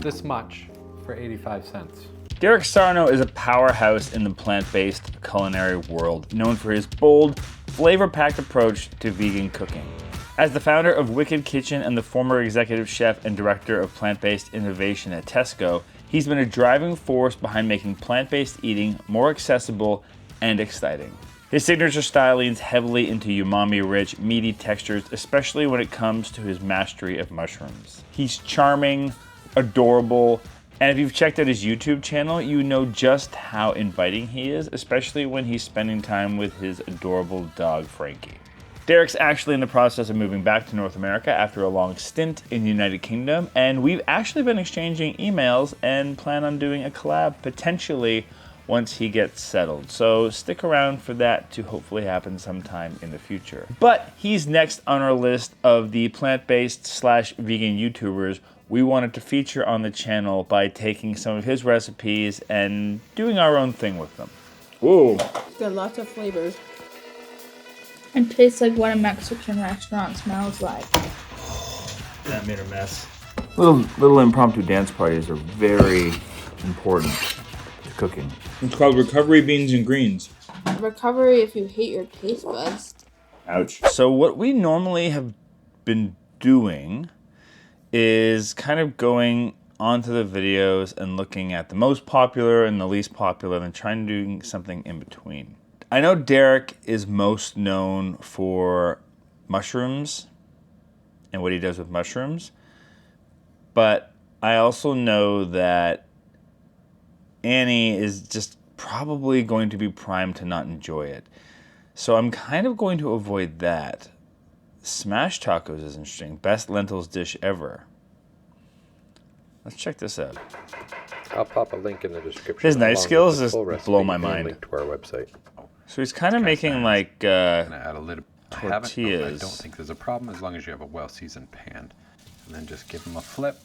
this much for 85 cents. Derek Sarno is a powerhouse in the plant-based culinary world, known for his bold, flavor-packed approach to vegan cooking. As the founder of Wicked Kitchen and the former executive chef and director of plant-based innovation at Tesco, he's been a driving force behind making plant-based eating more accessible and exciting. His signature style leans heavily into umami-rich, meaty textures, especially when it comes to his mastery of mushrooms. He's charming, adorable, and if you've checked out his YouTube channel, you know just how inviting he is, especially when he's spending time with his adorable dog, Frankie. Derek's actually in the process of moving back to North America after a long stint in the United Kingdom, and we've actually been exchanging emails and plan on doing a collab potentially once he gets settled. So stick around for that to hopefully happen sometime in the future. But he's next on our list of the plant-based / vegan YouTubers we wanted to feature on the channel by taking some of his recipes and doing our own thing with them. Ooh. It's got lots of flavors. And tastes like what a Mexican restaurant smells like. That made a mess. Little impromptu dance parties are very important to cooking. It's called recovery beans and greens. Recovery if you hate your taste buds. Ouch. So what we normally have been doing is kind of going onto the videos and looking at the most popular and the least popular and trying to do something in between. I know Derek is most known for mushrooms and what he does with mushrooms, but I also know that Annie is just probably going to be primed to not enjoy it. So I'm kind of going to avoid that. Smash tacos is interesting. Best lentils dish ever. Let's check this out. I'll pop a link in the description. His knife skills along with the just full recipe blow my and a mind. link to our website. So he's kind of making like Gonna add a little tortillas. I don't think there's a problem as long as you have a well-seasoned pan. And then just give them a flip.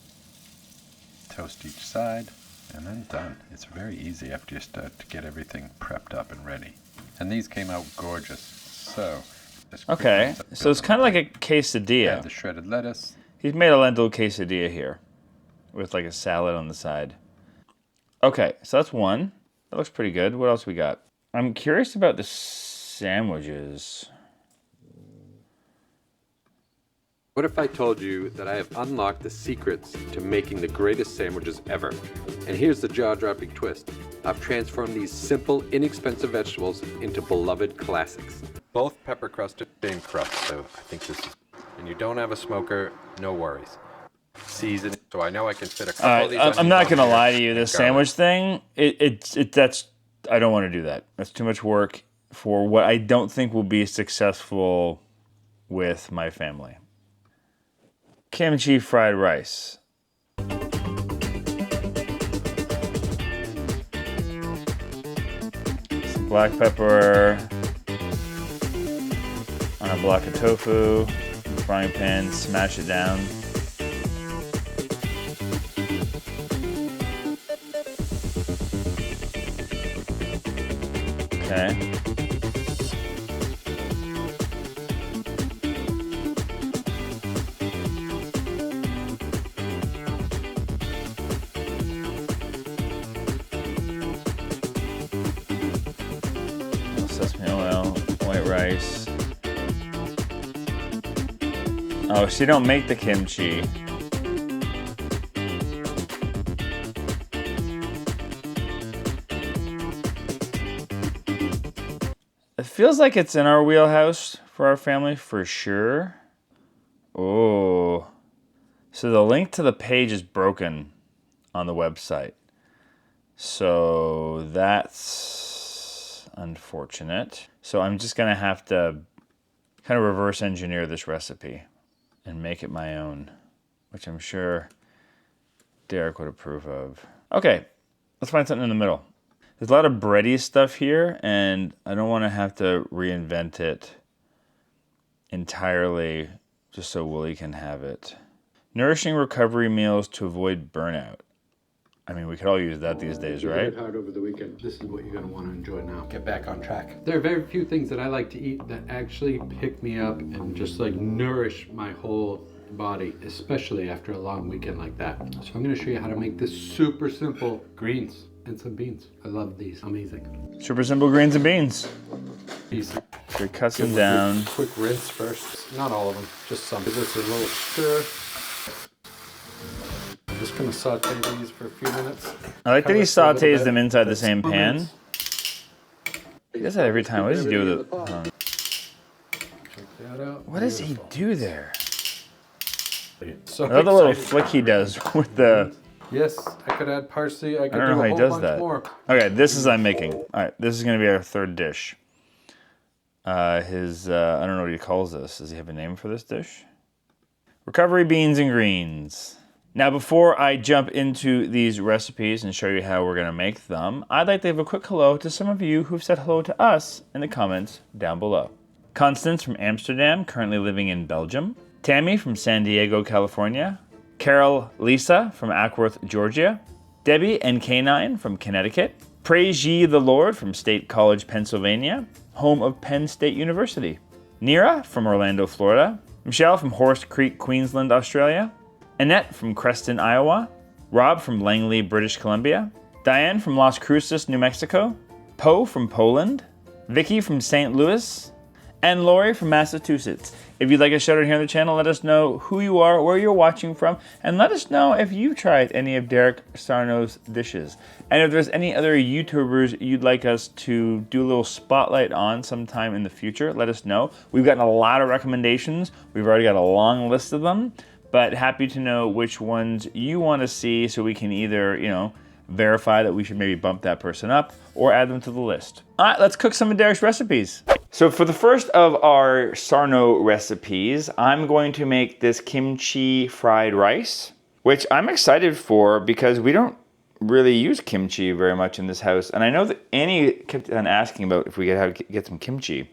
Toast each side. And then done. It's very easy after you start to get everything prepped up and ready. And these came out gorgeous. So, okay, so it's kind of like a add quesadilla. the shredded lettuce. He's made a lentil quesadilla here with like a salad on the side. Okay, so that's one. That looks pretty good. What else we got? I'm curious about the sandwiches. What if I told you that I have unlocked the secrets to making the greatest sandwiches ever? And here's the jaw-dropping twist. I've transformed these simple, inexpensive vegetables into beloved classics. Both pepper crusted, same crust, so I think this is... And you don't have a smoker, no worries. Season, so I know I can fit a couple of these. I'm not gonna onions on lie here to you. and This garlic. sandwich thing, that's I don't want to do that. That's too much work for what I don't think will be successful with my family. Kimchi fried rice. Some black pepper on a block of tofu. Frying pan, smash it down. Okay. Sesame oil, white rice. Oh, she don't make the kimchi. It feels like it's in our wheelhouse for our family for sure. Oh. So the link to the page is broken on the website. So that's unfortunate. So I'm just gonna have to kind of reverse engineer this recipe and make it my own, which I'm sure Derek would approve of. Okay, let's find something in the middle. There's a lot of bready stuff here, and I don't want to have to reinvent it entirely just so Wooly can have it. Nourishing recovery meals to avoid burnout. I mean, we could all use that these days, right? Hit hard over the weekend. This is what you're going to want to enjoy now. Get back on track. There are very few things that I like to eat that actually pick me up and just like nourish my whole body, especially after a long weekend like that. So I'm gonna show you how to make this super simple greens and some beans. I love these, amazing. Super simple greens and beans. Easy. So he cuts Give them them a down. quick rinse first. Not all of them, just some. Give this a little stir. I'm just gonna saute these for a few minutes. I like that he Cover it for a little sautés bit. them inside the That's same 2 pan. minutes. He does that every time. What does he do with it? Check that out. What does he do there? So I love the little excited. flick he does with the... Yes, I could add parsley. I could I don't know do how a he whole does bunch that. more. Okay, this is I'm making. All right, this is going to be our third dish. I don't know what he calls this. Does he have a name for this dish? Recovery beans and greens. Now, before I jump into these recipes and show you how we're going to make them, I'd like to give a quick hello to some of you who've said hello to us in the comments down below. Constance from Amsterdam, currently living in Belgium. Tammy from San Diego, California. Carol Lisa from Ackworth, Georgia. Debbie and K9 from Connecticut. Praise Ye the Lord from State College, Pennsylvania, home of Penn State University. Nira from Orlando, Florida. Michelle from Horse Creek, Queensland, Australia. Annette from Creston, Iowa. Rob from Langley, British Columbia. Diane from Las Cruces, New Mexico. Poe from Poland. Vicky from St. Louis. And Lori from Massachusetts. If you'd like a shout out here on the channel, let us know who you are, where you're watching from, and let us know if you've tried any of Derek Sarno's dishes. And if there's any other YouTubers you'd like us to do a little spotlight on sometime in the future, let us know. We've gotten a lot of recommendations. We've already got a long list of them, but happy to know which ones you want to see so we can either, verify that we should maybe bump that person up or add them to the list. All right, let's cook some of Derek's recipes. So for the first of our Sarno recipes, I'm going to make this kimchi fried rice, which I'm excited for because we don't really use kimchi very much in this house. And I know that Annie kept on asking about if we could get some kimchi.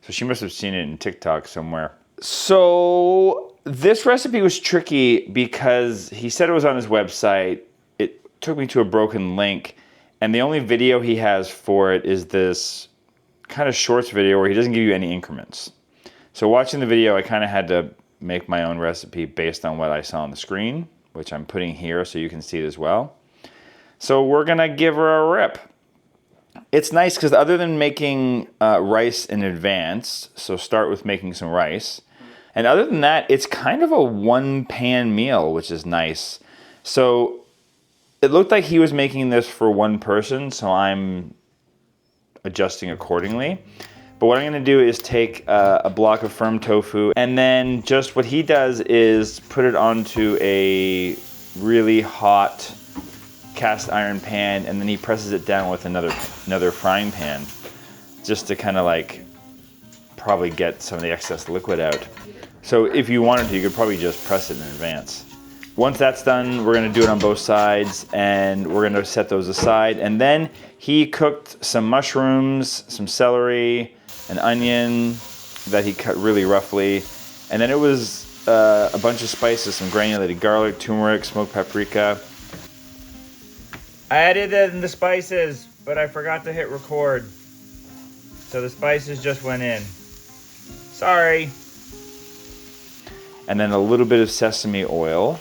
So she must have seen it in TikTok somewhere. So this recipe was tricky because he said it was on his website. It took me to a broken link. And the only video he has for it is this kind of shorts video where he doesn't give you any increments. So watching the video, I kind of had to make my own recipe based on what I saw on the screen, which I'm putting here so you can see it as well. So we're gonna give her a rip. It's nice because other than making rice in advance, so start with making some rice, and other than that, it's kind of a one-pan meal, which is nice. So it looked like he was making this for one person, so I'm adjusting accordingly. But what I'm gonna do is take a block of firm tofu, and then just what he does is put it onto a really hot cast iron pan, and then he presses it down with another frying pan, just to kind of like probably get some of the excess liquid out. So if you wanted to, you could probably just press it in advance. Once that's done, we're gonna do it on both sides, and we're gonna set those aside. And then he cooked some mushrooms, some celery, an onion that he cut really roughly. And then it was a bunch of spices, some granulated garlic, turmeric, smoked paprika. I added in the spices, but I forgot to hit record. So the spices just went in. Sorry. And then a little bit of sesame oil.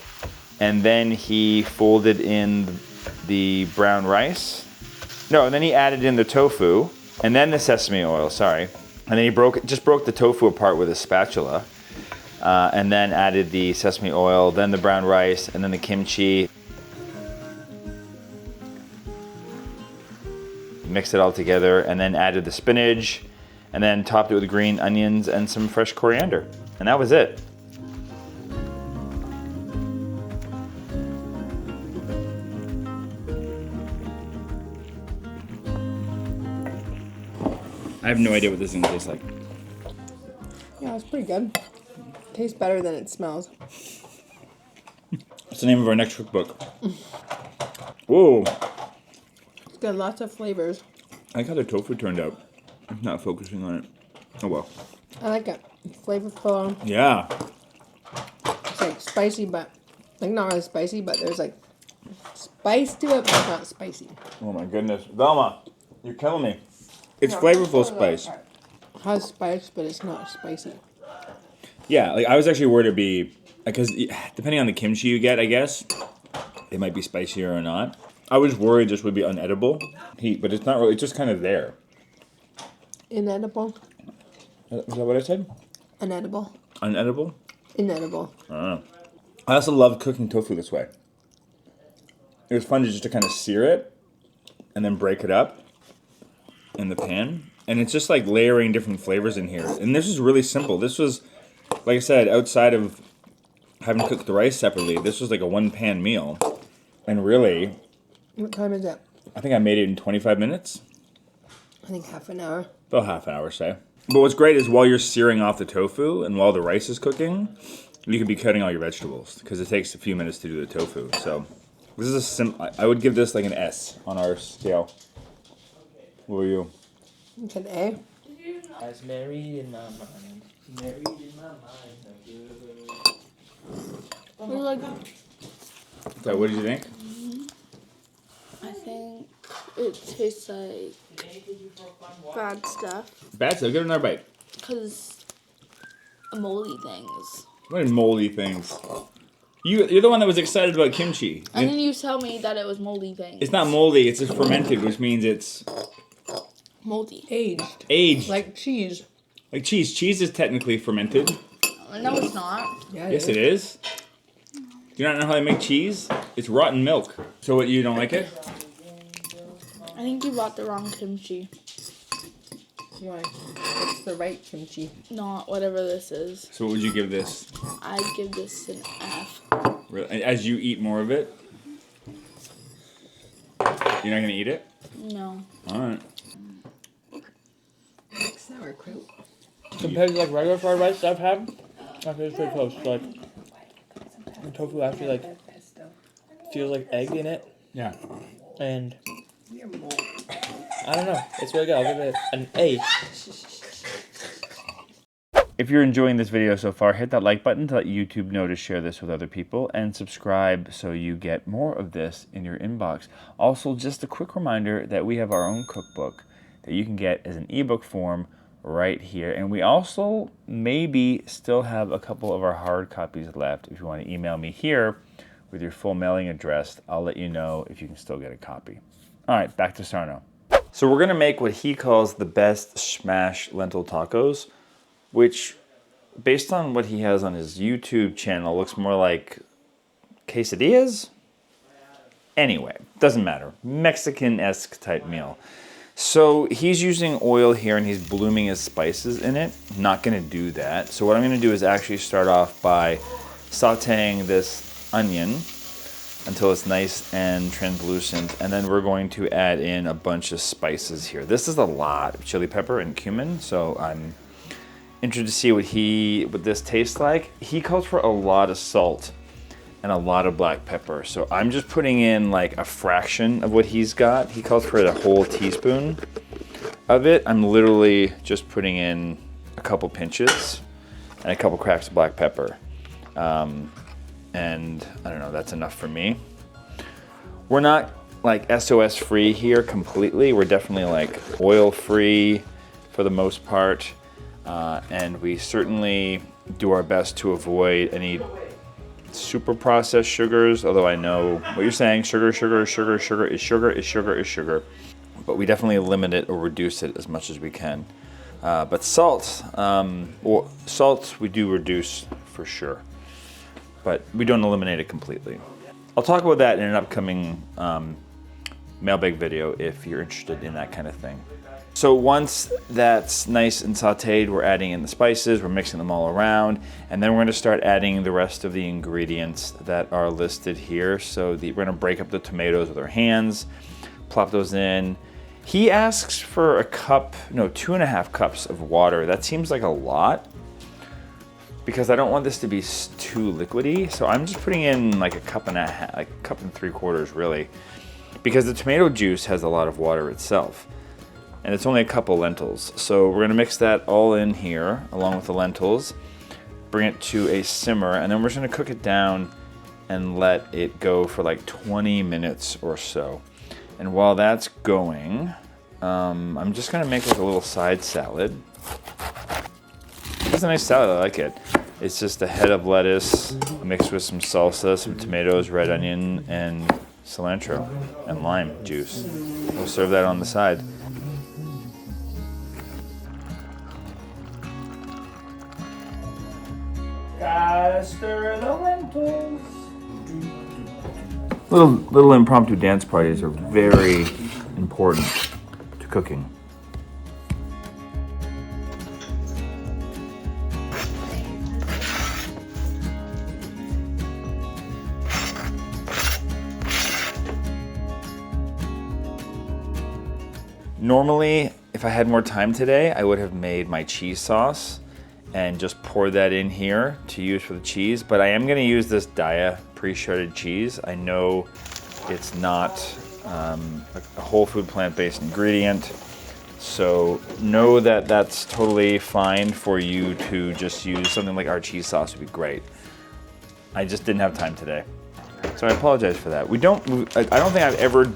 And then he folded in the brown rice. No, and then he added in the tofu, and then the sesame oil, sorry. And then he just broke the tofu apart with a spatula, and then added the sesame oil, then the brown rice, and then the kimchi. Mixed it all together, and then added the spinach, and then topped it with green onions and some fresh coriander. And that was it. I have no idea what this thing tastes like. Yeah, it's pretty good. Tastes better than it smells. What's the name of our next cookbook? Whoa! It's got lots of flavors. I like how the tofu turned out. I'm not focusing on it. Oh well. I like it. It's flavorful. Yeah. It's like spicy, but like not really spicy, but there's like spice to it, but it's not spicy. Oh my goodness. Velma, you're killing me. It's flavorful spice. It has spice, but it's not spicy. Yeah, like I was actually worried it'd be because depending on the kimchi you get, I guess, it might be spicier or not. I was worried this would be unedible heat, but it's not really, it's just kind of there. Inedible. Is that what I said? Inedible. Unedible? Inedible. I don't know. I also love cooking tofu this way. It was fun just to kind of sear it and then break it up in the pan. And it's just like layering different flavors in here. And this is really simple. This was, like I said, outside of having cooked the rice separately, this was like a one-pan meal. And really, What time is it? I think I made it in 25 minutes. I think half an hour. About half an hour, say. But what's great is while you're searing off the tofu and while the rice is cooking, you could be cutting all your vegetables because it takes a few minutes to do the tofu. So this is I would give this like an S on our scale. What were you? It's an A. I was married in my mind. Married in my mind. Like, So what did you think? I think it tastes like bad stuff. Bad, so give it another bite. Because moldy things. What are moldy things? You're the one that was excited about kimchi. And then you tell me that it was moldy things. It's not moldy, it's just fermented, which means it's moldy. Aged. aged. Like cheese. Like cheese. Cheese is technically fermented. No, it's not. Yeah, Yes, it is. Do you not know how they make cheese? It's rotten milk. So what, you don't like it? I think you bought the wrong kimchi. Why? It's the right kimchi. Not whatever this is. So what would you give this? I'd give this an F. Really? As you eat more of it? You're not gonna eat it? No. Alright. Sauerkraut. Compared to like regular fried rice I've had, I feel it's pretty close. Like the tofu actually like feels like egg in it, Yeah. and I don't know. It's really good. I'll give it an A. If you're enjoying this video so far, hit that like button to let YouTube know to share this with other people, and subscribe so you get more of this in your inbox. Also, just a quick reminder that we have our own cookbook that you can get as an ebook form right here. And we also maybe still have a couple of our hard copies left. If you want to email me here with your full mailing address, I'll let you know if you can still get a copy. All right, back to Sarno. So we're gonna make what he calls the best smash lentil tacos, which, based on what he has on his YouTube channel, looks more like quesadillas? Anyway, doesn't matter. Mexican-esque type meal. So he's using oil here and he's blooming his spices in it. Not gonna do that. So what I'm gonna do is actually start off by sauteing this onion until it's nice and translucent, and then we're going to add in a bunch of spices here. This is a lot of chili pepper and cumin, so I'm interested to see what this tastes like. He calls for a lot of salt and a lot of black pepper, so I'm just putting in like a fraction of what he's got. He calls for a whole teaspoon of it. I'm literally just putting in a couple pinches and a couple cracks of black pepper. And I don't know, that's enough for me. We're not like SOS free here completely. We're definitely like oil free for the most part. And we certainly do our best to avoid any super processed sugars, although I know what you're saying, sugar is sugar. But we definitely limit it or reduce it as much as we can. But salt we do reduce for sure, but we don't eliminate it completely. I'll talk about that in an upcoming mailbag video if you're interested in that kind of thing. So once that's nice and sauteed, we're adding in the spices, we're mixing them all around, and then we're gonna start adding the rest of the ingredients that are listed here. So we're gonna break up the tomatoes with our hands, plop those in. He asks for 2.5 cups of water. That seems like a lot because I don't want this to be too liquidy. So I'm just putting in like a cup and 3/4 really, because the tomato juice has a lot of water itself. And it's only a couple lentils. So we're gonna mix that all in here along with the lentils, bring it to a simmer, and then we're just gonna cook it down and let it go for like 20 minutes or so. And while that's going, I'm just gonna make like a little side salad. It's a nice salad, I like it. It's just a head of lettuce mixed with some salsa, some tomatoes, red onion, and cilantro and lime juice. We'll serve that on the side. Gotta stir the lentils. Little impromptu dance parties are very important to cooking. Normally, if I had more time today, I would have made my cheese sauce and just poured that in here to use for the cheese, but I am gonna use this Daiya pre-shredded cheese. I know it's not a whole food plant-based ingredient, so know that that's totally fine for you to just use something like our cheese sauce would be great. I just didn't have time today, so I apologize for that. I don't think I've ever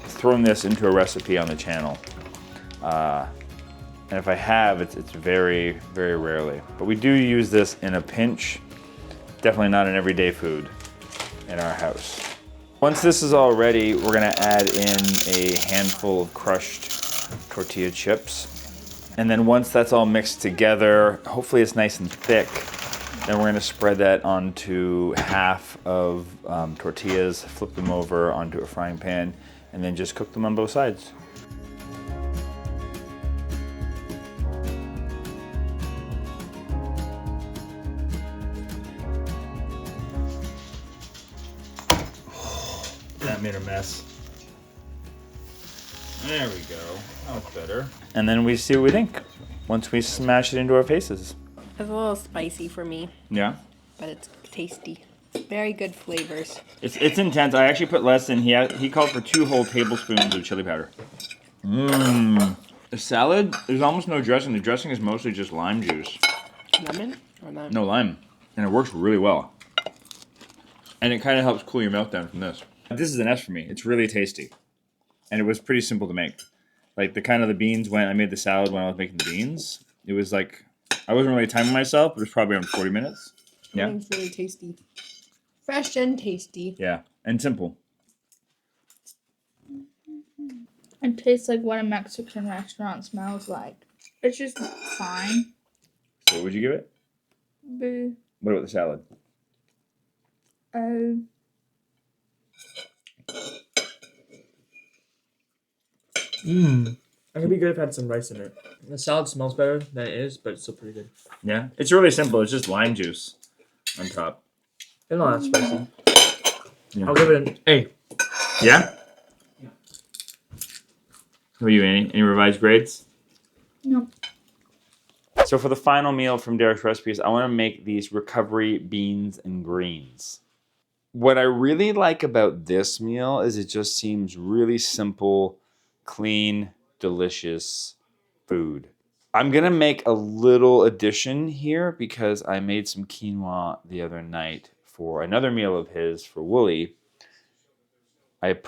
thrown this into a recipe on the channel. And if I have, it's very, very rarely. But we do use this in a pinch. Definitely not an everyday food in our house. Once this is all ready, we're gonna add in a handful of crushed tortilla chips. And then once that's all mixed together, hopefully it's nice and thick, then we're gonna spread that onto half of tortillas, flip them over onto a frying pan, and then just cook them on both sides. That made a mess. There we go. That's better. And then we see what we think once we smash it into our faces. It's a little spicy for me, Yeah? but it's tasty. Very good flavors. It's intense. I actually put less in. He called for 2 whole tablespoons of chili powder. Mmm. The salad, there's almost no dressing. The dressing is mostly just lime juice. Lemon or lime? No lime. And it works really well. And it kind of helps cool your mouth down from this. This is an S for me. It's really tasty. And it was pretty simple to make. Like the beans I made the salad when I was making the beans. It was like, I wasn't really timing myself, but it was probably around 40 minutes. Yeah. It's really tasty. Fresh and tasty. Yeah, and simple. It tastes like what a Mexican restaurant smells like. It's just fine. So what would you give it? B. What about the salad? I could be good if I had some rice in it. The salad smells better than it is, but it's still pretty good. Yeah, it's really simple. It's just lime juice on top. It's not that spicy. Yeah. I'll give it an A. Yeah? How about you, Annie? Any revised grades? No. So for the final meal from Derek's recipes, I want to make these recovery beans and greens. What I really like about this meal is it just seems really simple, clean, delicious food. I'm going to make a little addition here because I made some quinoa the other night for another meal of his for Wooly. I gave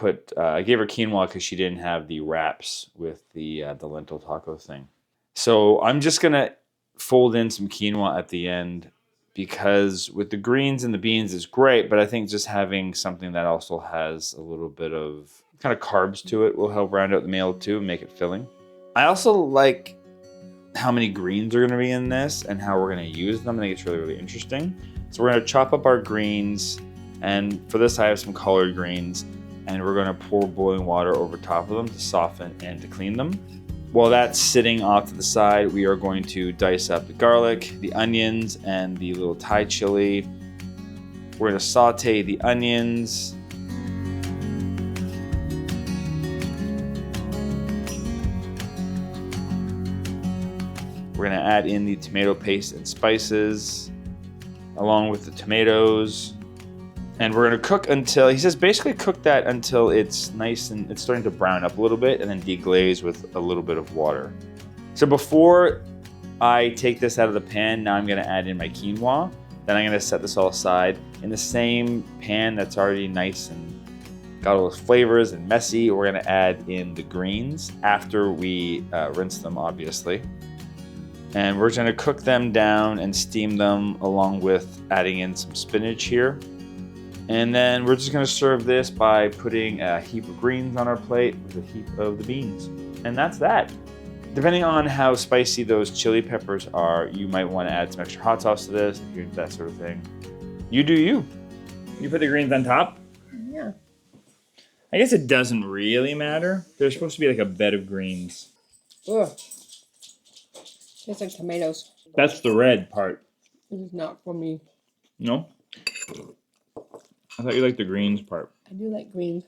her quinoa because she didn't have the wraps with the lentil taco thing. So I'm just going to fold in some quinoa at the end because with the greens and the beans is great, but I think just having something that also has a little bit of kind of carbs to it will help round out the meal too and make it filling. I also like how many greens are going to be in this and how we're going to use them. I think it's really, really interesting. So we're going to chop up our greens, and for this I have some collard greens, and we're going to pour boiling water over top of them to soften and to clean them. While that's sitting off to the side, we are going to dice up the garlic, the onions, and the little Thai chili. We're going to saute the onions. We're going to add in the tomato paste and spices, along with the tomatoes. And we're going to cook until, he says basically cook that until it's nice and it's starting to brown up a little bit, and then deglaze with a little bit of water. So before I take this out of the pan, now I'm going to add in my quinoa. Then I'm going to set this all aside. In the same pan that's already nice and got all those flavors and messy, we're going to add in the greens after we rinse them, obviously. And we're gonna cook them down and steam them along with adding in some spinach here. And then we're just gonna serve this by putting a heap of greens on our plate with a heap of the beans. And that's that. Depending on how spicy those chili peppers are, you might wanna add some extra hot sauce to this, if you're into that sort of thing. You do you. You put the greens on top? Yeah. I guess it doesn't really matter. There's supposed to be like a bed of greens. Ugh. Tastes like tomatoes. That's the red part. This is not for me. No? I thought you liked the greens part. I do like greens.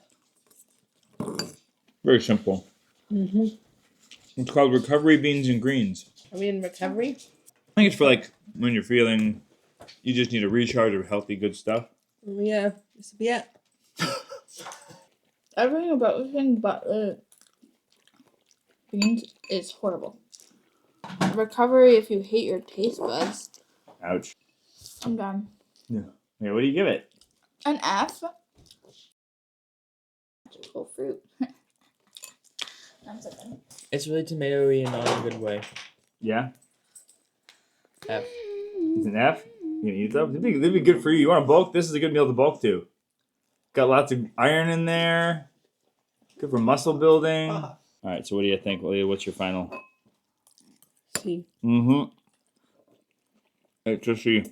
Very simple. Mm-hmm. It's called recovery beans and greens. Are we in recovery? I think it's for like when you're feeling you just need a recharge of healthy, good stuff. Yeah. This will be it. Everything about this thing but the beans is horrible. Recovery if you hate your taste buds. Ouch. I'm done. Yeah. Yeah, what do you give it? An F. Full fruit. I'm so done. It's really tomatoey and not in a good way. Yeah? F. It's an F? You gonna eat them? They'd be good for you. You want to bulk? This is a good meal to bulk to. Got lots of iron in there. Good for muscle building. All right, so what do you think, Leah? What's your final? See. Mm-hmm. It's just see.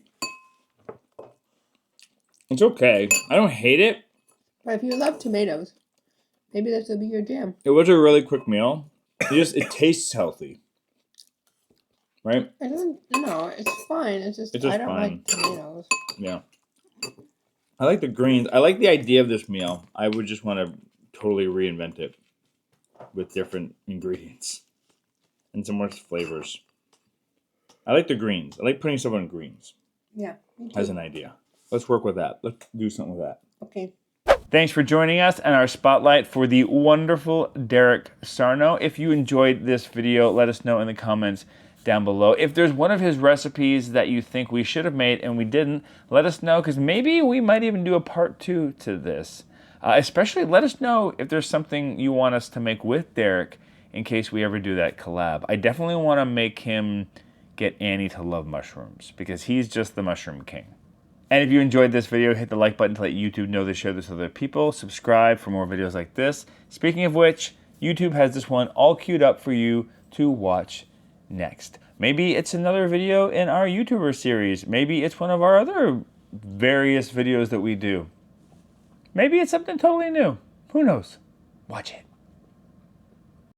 It's okay. I don't hate it. But if you love tomatoes, maybe this will be your jam. It was a really quick meal. It tastes healthy. Right? It doesn't. No, it's fine. It's just It's just I don't fine. like tomatoes. Yeah. I like the greens. I like the idea of this meal. I would just want to totally reinvent it with different ingredients and some more flavors. I like the greens. I like putting stuff on greens Yeah. Me too. as an idea. Let's work with that. Let's do something with that. Okay. Thanks for joining us and our spotlight for the wonderful Derek Sarno. If you enjoyed this video, let us know in the comments down below. If there's one of his recipes that you think we should have made and we didn't, let us know, because maybe we might even do a part 2 to this. Especially let us know if there's something you want us to make with Derek in case we ever do that collab. I definitely want to make him get Annie to love mushrooms because he's just the mushroom king. And if you enjoyed this video, hit the like button to let YouTube know to share this with other people. Subscribe for more videos like this. Speaking of which, YouTube has this one all queued up for you to watch next. Maybe it's another video in our YouTuber series. Maybe it's one of our other various videos that we do. Maybe it's something totally new. Who knows? Watch it.